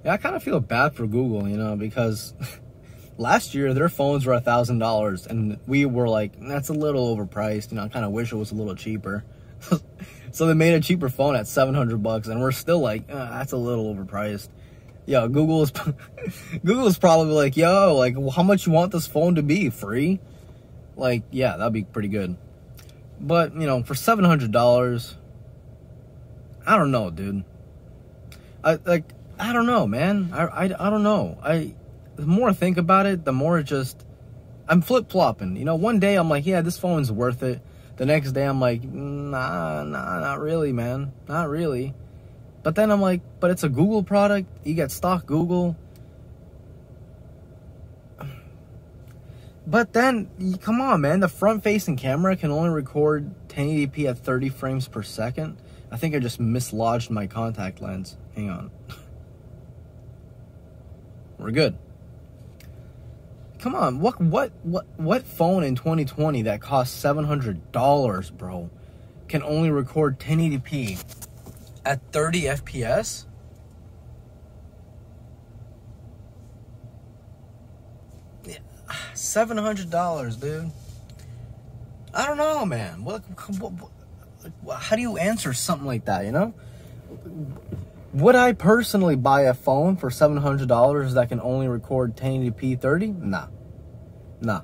Yeah, I kind of feel bad for Google, you know, because last year their phones were $1,000 and we were like, that's a little overpriced. You know, I kind of wish it was a little cheaper. So they made a cheaper phone at $700 and we're still like, that's a little overpriced. Yo, Google's probably like, yo, like, how much you want this phone to be? Free? Like, yeah, that'd be pretty good. But, you know, for $700, I don't know, dude. I don't know, man. I don't know. The more I think about it, the more I'm flip-flopping. You know, one day I'm like, yeah, this phone's worth it. The next day I'm like, nah, not really, man. Not really. But then I'm like, but it's a Google product. You get stock Google. But then, come on, man. The front-facing camera can only record 1080p at 30 frames per second. I think I just mislodged my contact lens. Hang on. We're good. Come on, what phone in 2020 that costs $700, bro, can only record 1080p at 30 FPS? Yeah, $700, dude. I don't know, man. How do you answer something like that, you know? Would I personally buy a phone for $700 that can only record 1080p 30? Nah.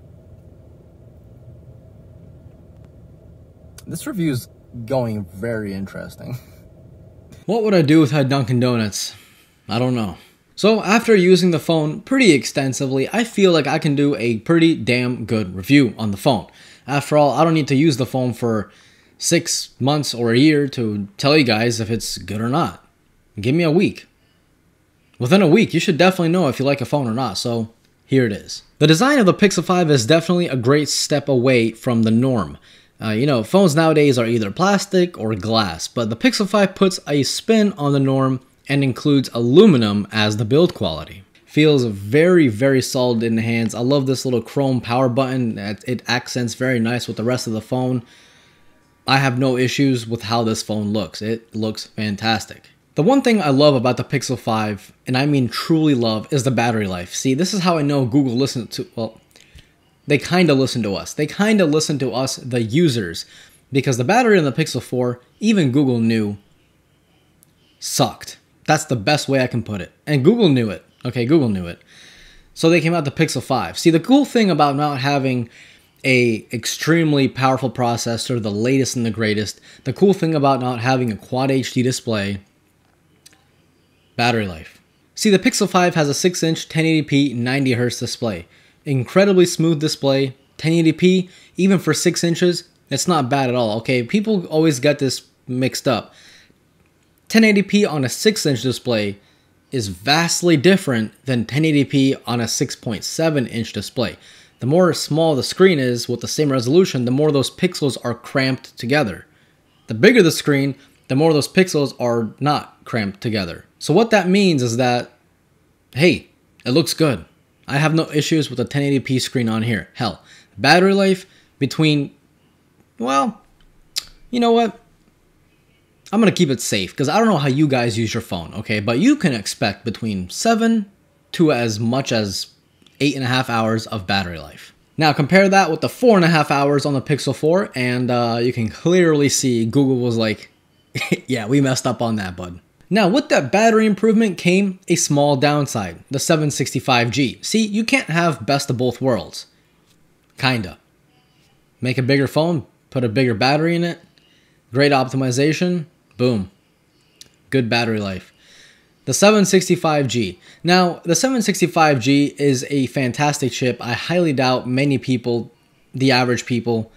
This review's going very interesting. What would I do without Dunkin' Donuts? I don't know. So after using the phone pretty extensively, I feel like I can do a pretty damn good review on the phone. After all, I don't need to use the phone for 6 months or a year to tell you guys if it's good or not. Give me a week. Within a week, you should definitely know if you like a phone or not, so here it is. The design of the Pixel 5 is definitely a great step away from the norm. You know, phones nowadays are either plastic or glass, but the Pixel 5 puts a spin on the norm and includes aluminum as the build quality. Feels very, very solid in the hands. I love this little chrome power button. It accents very nice with the rest of the phone. I have no issues with how this phone looks. It looks fantastic. The one thing I love about the Pixel 5, and I mean truly love, is the battery life. See, this is how I know Google listened to, well, they kind of listen to us. They kind of listen to us, the users, because the battery in the Pixel 4, even Google knew, sucked. That's the best way I can put it. And Google knew it. Okay, Google knew it. So they came out the Pixel 5. See, the cool thing about not having a extremely powerful processor, the latest and the greatest, the cool thing about not having a Quad HD display, battery life. See, the Pixel 5 has a 6-inch 1080p 90Hz display. Incredibly smooth display. 1080p, even for 6 inches, it's not bad at all. Okay, people always get this mixed up. 1080p on a 6-inch display is vastly different than 1080p on a 6.7-inch display. The more small the screen is with the same resolution, the more those pixels are cramped together. The bigger the screen, the more those pixels are not cramped together. So what that means is that, hey, it looks good. I have no issues with a 1080p screen on here. Hell, battery life between, well, you know what? I'm going to keep it safe because I don't know how you guys use your phone, okay? But you can expect between 7 to as much as 8.5 hours of battery life. Now compare that with the 4.5 hours on the Pixel 4 and you can clearly see Google was like, yeah, we messed up on that, bud. Now, with that battery improvement came a small downside, the 765G. See, you can't have best of both worlds. Kinda. Make a bigger phone, put a bigger battery in it, great optimization, boom. Good battery life. The 765G. Now, the 765G is a fantastic chip. I highly doubt many people, the average people,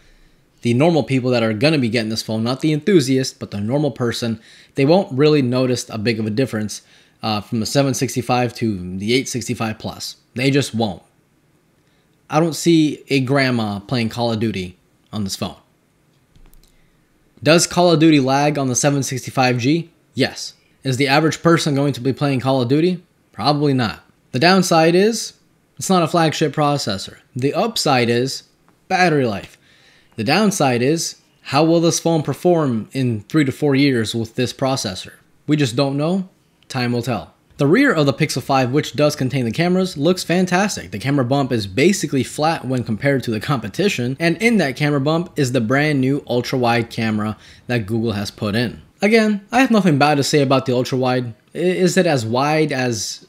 the normal people that are going to be getting this phone, not the enthusiast, but the normal person, they won't really notice a big of a difference from the 765 to the 865 Plus. They just won't. I don't see a grandma playing Call of Duty on this phone. Does Call of Duty lag on the 765G? Yes. Is the average person going to be playing Call of Duty? Probably not. The downside is, it's not a flagship processor. The upside is battery life. The downside is, how will this phone perform in 3 to 4 years with this processor? We just don't know. Time will tell. The rear of the Pixel 5, which does contain the cameras, looks fantastic. The camera bump is basically flat when compared to the competition, and in that camera bump is the brand new ultra-wide camera that Google has put in. Again, I have nothing bad to say about the ultra-wide. Is it as wide as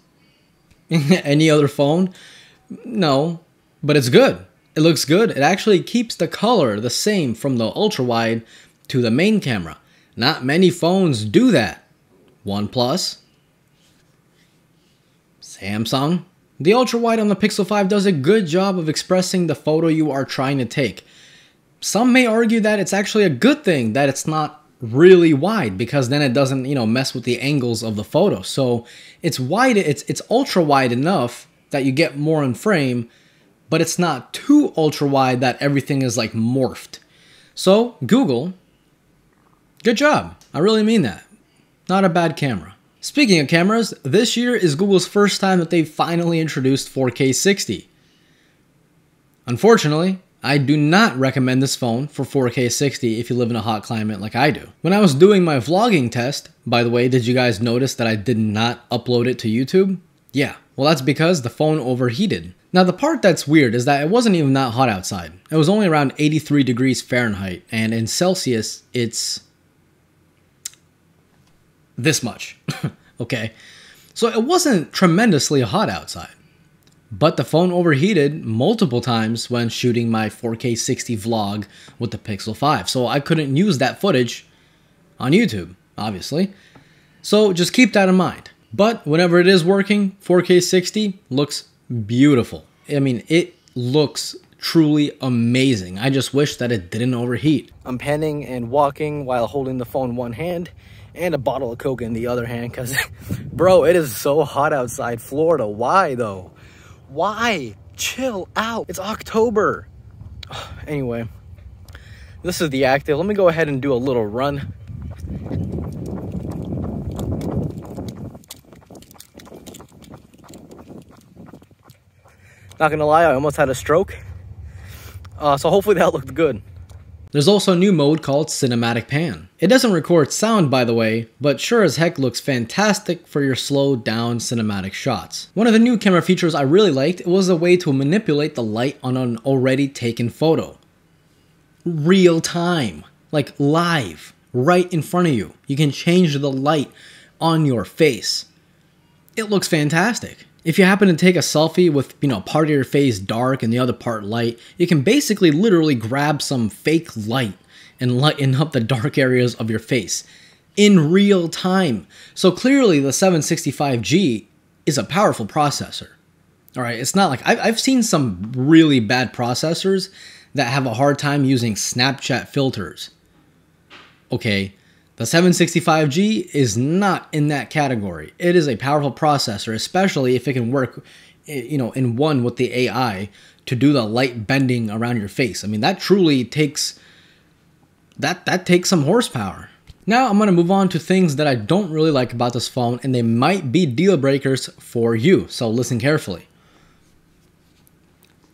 any other phone? No, but it's good. It looks good. It actually keeps the color the same from the ultra-wide to the main camera. Not many phones do that. OnePlus, Samsung. The ultra-wide on the Pixel 5 does a good job of expressing the photo you are trying to take. Some may argue that it's actually a good thing that it's not really wide, because then it doesn't, mess with the angles of the photo. So it's wide, it's ultra-wide enough that you get more in frame, but it's not too ultra-wide that everything is like morphed. So Google, good job. I really mean that. Not a bad camera. Speaking of cameras, this year is Google's first time that they've finally introduced 4K 60. Unfortunately, I do not recommend this phone for 4K 60 if you live in a hot climate like I do. When I was doing my vlogging test, by the way, did you guys notice that I did not upload it to YouTube? Yeah, well that's because the phone overheated. Now the part that's weird is that it wasn't even that hot outside. It was only around 83 degrees Fahrenheit, and in Celsius it's this much. Okay, so it wasn't tremendously hot outside, but the phone overheated multiple times when shooting my 4K 60 vlog with the Pixel 5, so I couldn't use that footage on YouTube, obviously. So just keep that in mind. But whenever it is working, 4K 60 looks beautiful. I mean, it looks truly amazing. I just wish that it didn't overheat. I'm panning and walking while holding the phone in one hand and a bottle of Coke in the other hand because, bro, it is so hot outside Florida. Why, though? Why? Chill out. It's October. Anyway, this is the Active. Let me go ahead and do a little run. Not gonna lie, I almost had a stroke. So hopefully that looked good. There's also a new mode called Cinematic Pan. It doesn't record sound, by the way, but sure as heck looks fantastic for your slowed down cinematic shots. One of the new camera features I really liked was a way to manipulate the light on an already taken photo. Real time, like live, right in front of you. You can change the light on your face. It looks fantastic. If you happen to take a selfie with, part of your face dark and the other part light, you can basically literally grab some fake light and lighten up the dark areas of your face in real time. So clearly the 765G is a powerful processor. All right, it's not like I've seen some really bad processors that have a hard time using Snapchat filters. Okay. The 765G is not in that category. It is a powerful processor, especially if it can work, in one with the AI to do the light bending around your face. I mean, that truly takes, that takes some horsepower. Now I'm going to move on to things that I don't really like about this phone, and they might be deal breakers for you. So listen carefully.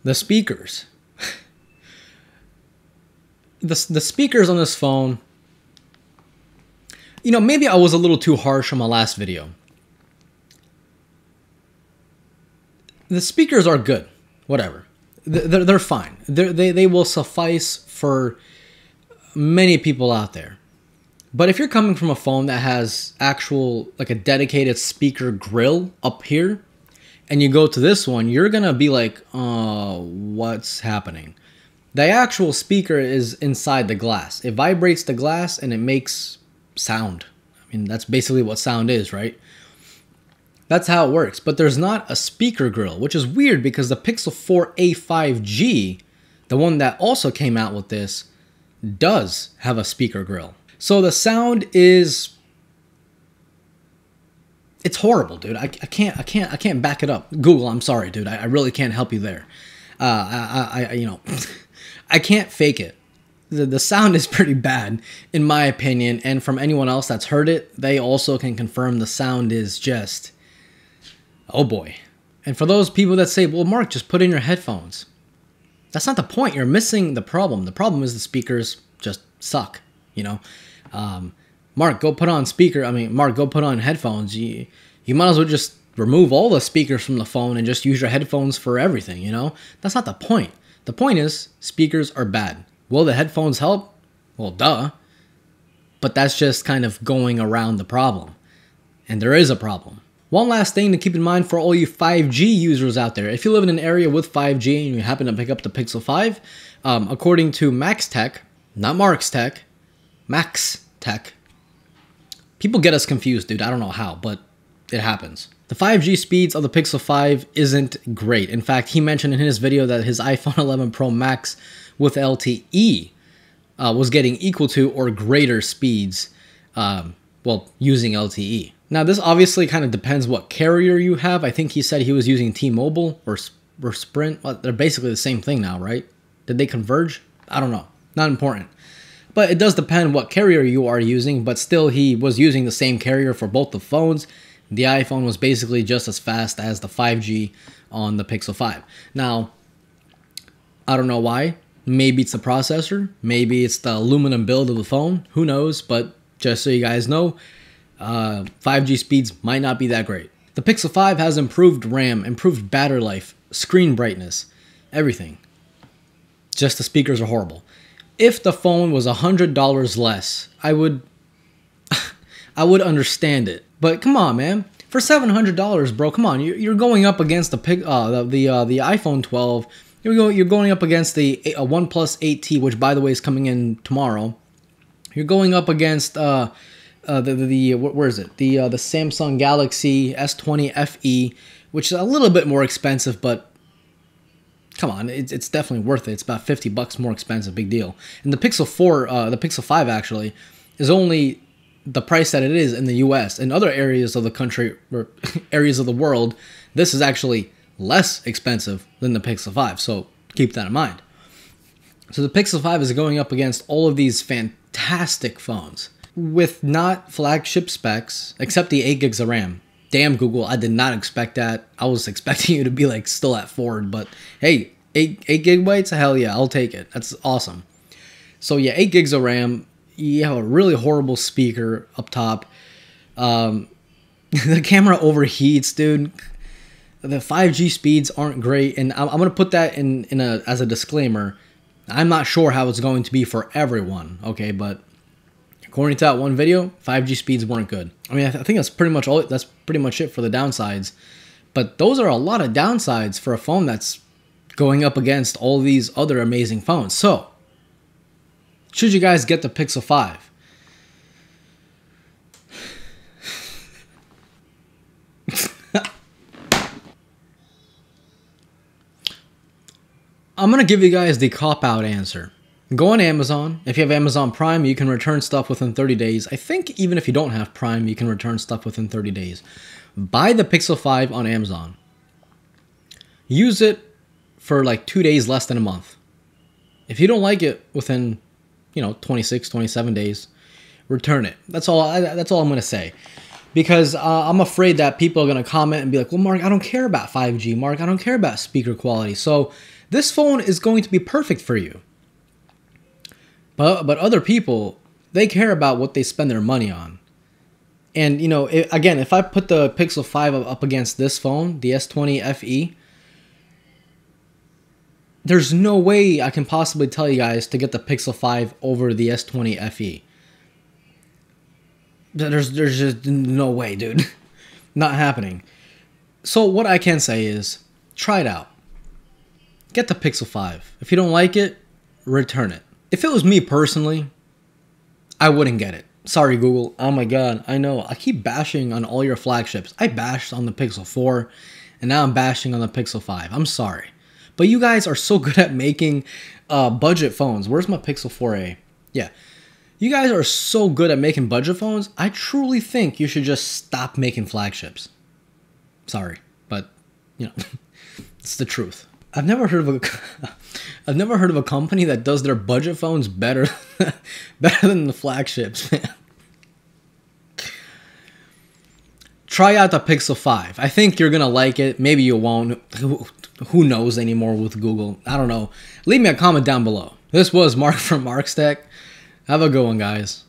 The speakers. The speakers on this phone, maybe I was a little too harsh on my last video. The speakers are good, whatever. They're fine. They will suffice for many people out there. But if you're coming from a phone that has like a dedicated speaker grill up here, and you go to this one, you're gonna be like, what's happening? The actual speaker is inside the glass. It vibrates the glass and it makes sound. I mean, that's basically what sound is, right? That's how it works. But there's not a speaker grill, which is weird because the Pixel 4a 5G, the one that also came out with this, does have a speaker grill. So the sound is, it's horrible, dude. I can't back it up. Google, I'm sorry, dude. I really can't help you there. I can't fake it. The sound is pretty bad, in my opinion, and from anyone else that's heard it, they also can confirm the sound is just, oh boy. And for those people that say, well, Mark, just put in your headphones. That's not the point. You're missing the problem. The problem is the speakers just suck, Mark, go put on Mark, go put on headphones. You You might as well just remove all the speakers from the phone and just use your headphones for everything, you know? That's not the point. The point is, speakers are bad. Will the headphones help? Well, duh. But that's just kind of going around the problem. And there is a problem. One last thing to keep in mind for all you 5G users out there. If you live in an area with 5G and you happen to pick up the Pixel 5, according to Max Tech, not Mark's Tech, Max Tech, people get us confused, dude. I don't know how, but it happens. The 5G speeds of the Pixel 5 isn't great. In fact, he mentioned in his video that his iPhone 11 Pro Max with LTE was getting equal to or greater speeds, well, using LTE. Now, this obviously kind of depends what carrier you have. I think he said he was using T-Mobile or Sprint. Well, they're basically the same thing now, right? Did they converge? I don't know. Not important. But it does depend what carrier you are using, but still he was using the same carrier for both the phones. The iPhone was basically just as fast as the 5G on the Pixel 5. Now, I don't know why. Maybe it's the processor. Maybe it's the aluminum build of the phone. Who knows? But just so you guys know, 5G speeds might not be that great. The Pixel 5 has improved RAM, improved battery life, screen brightness, everything. Just the speakers are horrible. If the phone was $100 less, I would understand it. But come on, man. For $700, bro, come on. You're going up against the iPhone 12. You're going up against the OnePlus 8T, which by the way is coming in tomorrow. You're going up against where is it? The Samsung Galaxy S20 FE, which is a little bit more expensive, but come on, it's definitely worth it. It's about $50 more expensive, big deal. And the Pixel 4, the Pixel 5 actually, is only the price that it is in the US. In other areas of the country or areas of the world, this is actually less expensive than the Pixel 5. So keep that in mind. So the Pixel 5 is going up against all of these fantastic phones with not flagship specs, except the 8 gigs of RAM. Damn, Google, I did not expect that. I was expecting you to be like still at 4, but hey, 8 gigabytes, hell yeah, I'll take it. That's awesome. So yeah, 8 gigs of RAM. You have a really horrible speaker up top. The camera overheats, dude. The 5G speeds aren't great, and I'm gonna put that as a disclaimer. I'm not sure how it's going to be for everyone, okay? But according to that one video, 5G speeds weren't good. I mean, I think that's pretty much all. That's pretty much it for the downsides. But those are a lot of downsides for a phone that's going up against all these other amazing phones. So, should you guys get the Pixel 5? I'm going to give you guys the cop-out answer. Go on Amazon. If you have Amazon Prime, you can return stuff within 30 days. I think even if you don't have Prime, you can return stuff within 30 days. Buy the Pixel 5 on Amazon. Use it for like 2 days, less than a month. If you don't like it within 26, 27 days, return it. That's all I'm going to say. Because I'm afraid that people are going to comment and be like, well, Mark, I don't care about 5G. Mark, I don't care about speaker quality. So this phone is going to be perfect for you. But other people, they care about what they spend their money on. And, again, if I put the Pixel 5 up against this phone, the S20 FE, there's no way I can possibly tell you guys to get the Pixel 5 over the S20 FE. There's just no way, dude. Not happening. So what I can say is, try it out. Get the Pixel 5. If you don't like it, return it. If it was me personally, I wouldn't get it. Sorry, Google. Oh my god, I know. I keep bashing on all your flagships. I bashed on the Pixel 4, and now I'm bashing on the Pixel 5. I'm sorry. But you guys are so good at making budget phones. Where's my Pixel 4a? Yeah. You guys are so good at making budget phones, I truly think you should just stop making flagships. Sorry, but, it's the truth. I've never heard of a company that does their budget phones better than the flagships, man. Try out the Pixel 5. I think you're gonna like it. Maybe you won't. Who knows anymore with Google? I don't know. Leave me a comment down below. This was Mark from Mark's Tech. Have a good one, guys.